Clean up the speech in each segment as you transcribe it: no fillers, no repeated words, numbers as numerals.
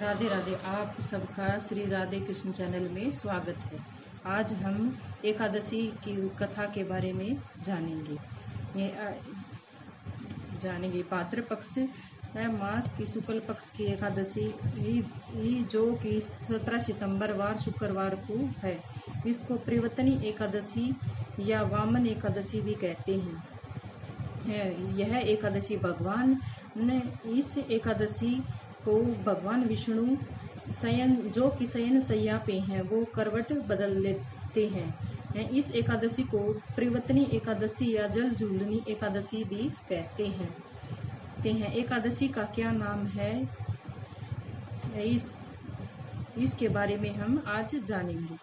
राधे राधे। आप सबका श्री राधे कृष्ण चैनल में स्वागत है। आज हम एकादशी की कथा के बारे में जानेंगे। भाद्र पक्ष मास की शुक्ल पक्ष की एकादशी जो कि 17 सितंबर वार शुक्रवार को है। इसको परिवर्तनी एकादशी या वामन एकादशी भी कहते हैं। यह एकादशी भगवान ने इस एकादशी को भगवान विष्णु जो कि शयन शैया पे हैं वो करवट बदल लेते हैं। इस एकादशी को परिवर्तनी एकादशी या जल झूलनी एकादशी भी कहते हैं। एकादशी का क्या नाम है इसके बारे में हम आज जानेंगे।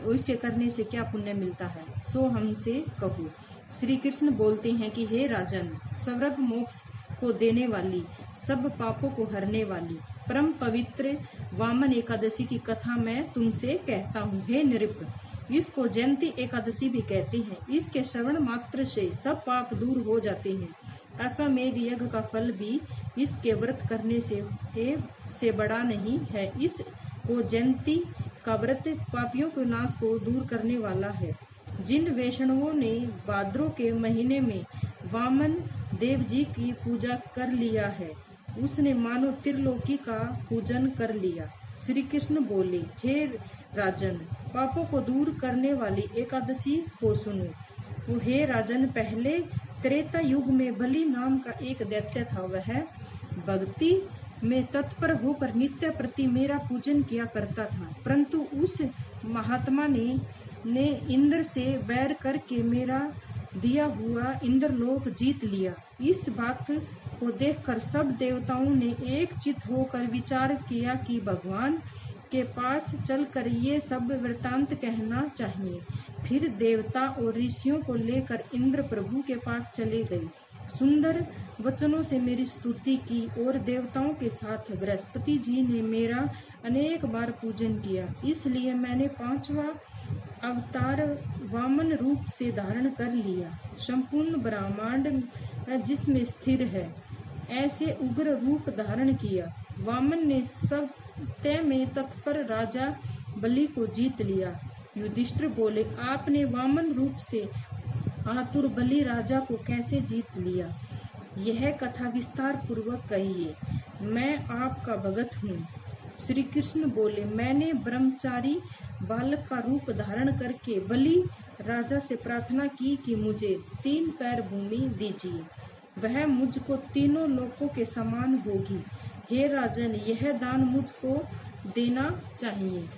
उसके करने से क्या पुण्य मिलता है, सो हमसे कहो। श्री कृष्ण बोलते हैं कि हे राजन, स्वर्ग मोक्ष को देने वाली, सब पापों को हरने वाली परम पवित्र वामन एकादशी की कथा मैं तुमसे कहता हूँ। हे नृप, इसको जयंती एकादशी भी कहते हैं। इसके श्रवण मात्र से सब पाप दूर हो जाते हैं। अश्वमेध यज्ञ का फल भी इसके व्रत करने से बड़ा नहीं है। इसको जयंती का व्रत पापियों के नाश को दूर करने वाला है। जिन वैष्णवों ने भाद्रों के महीने में वामन देव जी की पूजा कर लिया है, उसने मानो त्रिलोकी का पूजन कर लिया। श्री कृष्ण बोले, हे राजन, पापों को दूर करने वाली एकादशी को सुनो। हे राजन, पहले त्रेता युग में बलि नाम का एक दैत्य था। वह भक्ति में तत्पर होकर नित्य प्रति मेरा पूजन किया करता था, परंतु उस महात्मा ने इंद्र से वैर करके मेरा दिया हुआ इंद्रलोक जीत लिया। इस बात को देखकर सब देवताओं ने एक चित होकर विचार किया कि भगवान के पास चलकर ये सब वृतांत कहना चाहिए। फिर देवता और ऋषियों को लेकर इंद्र प्रभु के पास चले गए। सुंदर वचनों से मेरी स्तुति की और देवताओं के साथ बृहस्पति जी ने मेरा अनेक बार पूजन किया। इसलिए मैंने 5वां अवतार वामन रूप से धारण कर लिया। संपूर्ण ब्रह्मांड जिसमें स्थिर है, ऐसे उग्र रूप धारण किया। वामन ने सत्य में तत्पर राजा बलि को जीत लिया। युधिष्ठिर बोले, आपने वामन रूप से आतुर बलि राजा को कैसे जीत लिया? यह कथा विस्तार पूर्वक कहिए, मैं आपका भगत हूँ। श्री कृष्ण बोले, मैंने ब्रह्मचारी बालक का रूप धारण करके बलि राजा से प्रार्थना की कि मुझे 3 पैर भूमि दीजिए, वह मुझको तीनों लोकों के समान होगी। हे राजन, यह दान मुझको देना चाहिए।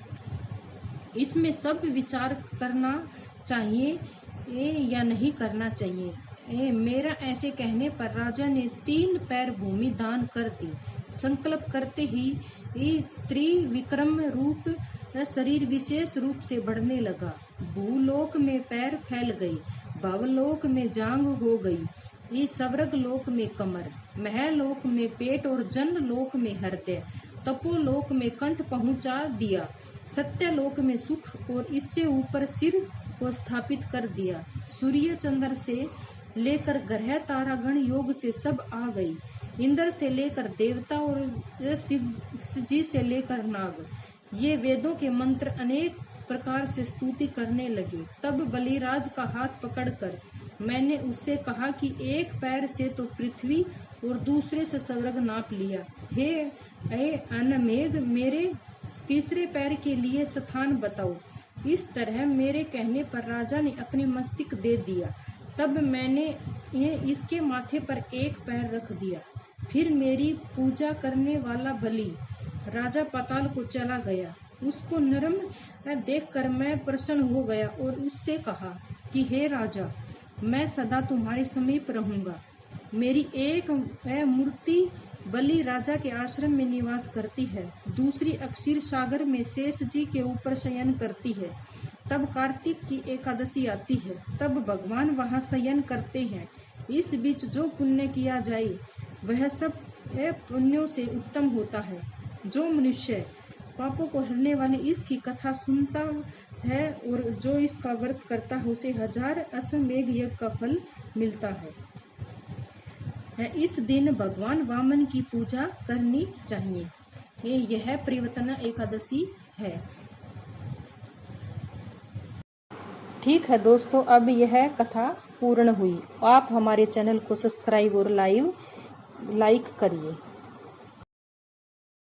इसमें सब विचार करना चाहिए या नहीं करना चाहिए। मेरा ऐसे कहने पर राजा ने 3 पैर भूमि दान कर दी। संकल्प करते ही त्रिविक्रम रूप शरीर विशेष रूप से बढ़ने लगा। भूलोक में पैर फैल गई, भवलोक में जांघ हो गई, स्वर्ग लोक में कमर, महलोक में पेट और जन लोक में हृदय, तपोलोक में कंठ पहुंचा दिया, सत्यलोक में सुख और इससे ऊपर सिर को स्थापित कर दिया। सूर्य चंद्र से लेकर ग्रह तारागण योग से सब आ गई। इंद्र से लेकर देवता और शिव जी से लेकर नाग, ये वेदों के मंत्र अनेक प्रकार से स्तुति करने लगे। तब बलिराज का हाथ पकड़कर मैंने उससे कहा कि एक पैर से तो पृथ्वी और दूसरे से स्वर्ग नाप लिया। हे अनमेघ, मेरे तीसरे पैर के लिए स्थान बताओ। इस तरह मेरे कहने पर राजा ने अपनी मस्तक दे दिया। तब मैंने इसके माथे पर एक पैर रख दिया। फिर मेरी पूजा करने वाला बलि राजा पाताल को चला गया। उसको नरम देखकर मैं प्रसन्न हो गया और उससे कहा कि हे राजा, मैं सदा तुम्हारे समीप रहूंगा। मेरी एक मूर्ति बलि राजा के आश्रम में निवास करती है, दूसरी अक्षीर सागर में शेष जी के ऊपर शयन करती है। तब कार्तिक की एकादशी आती है, तब भगवान वहां शयन करते हैं। इस बीच जो पुण्य किया जाए वह सब पुण्यों से उत्तम होता है। जो मनुष्य पापों को हरने वाली इसकी कथा सुनता है और जो इसका व्रत करता है, उसे 1000 अश्वमेध यज्ञ का फल मिलता है। इस दिन भगवान वामन की पूजा करनी चाहिए। यह परिवर्तन एकादशी है। ठीक है दोस्तों, अब यह कथा पूर्ण हुई। आप हमारे चैनल को सब्सक्राइब और लाइक करिए।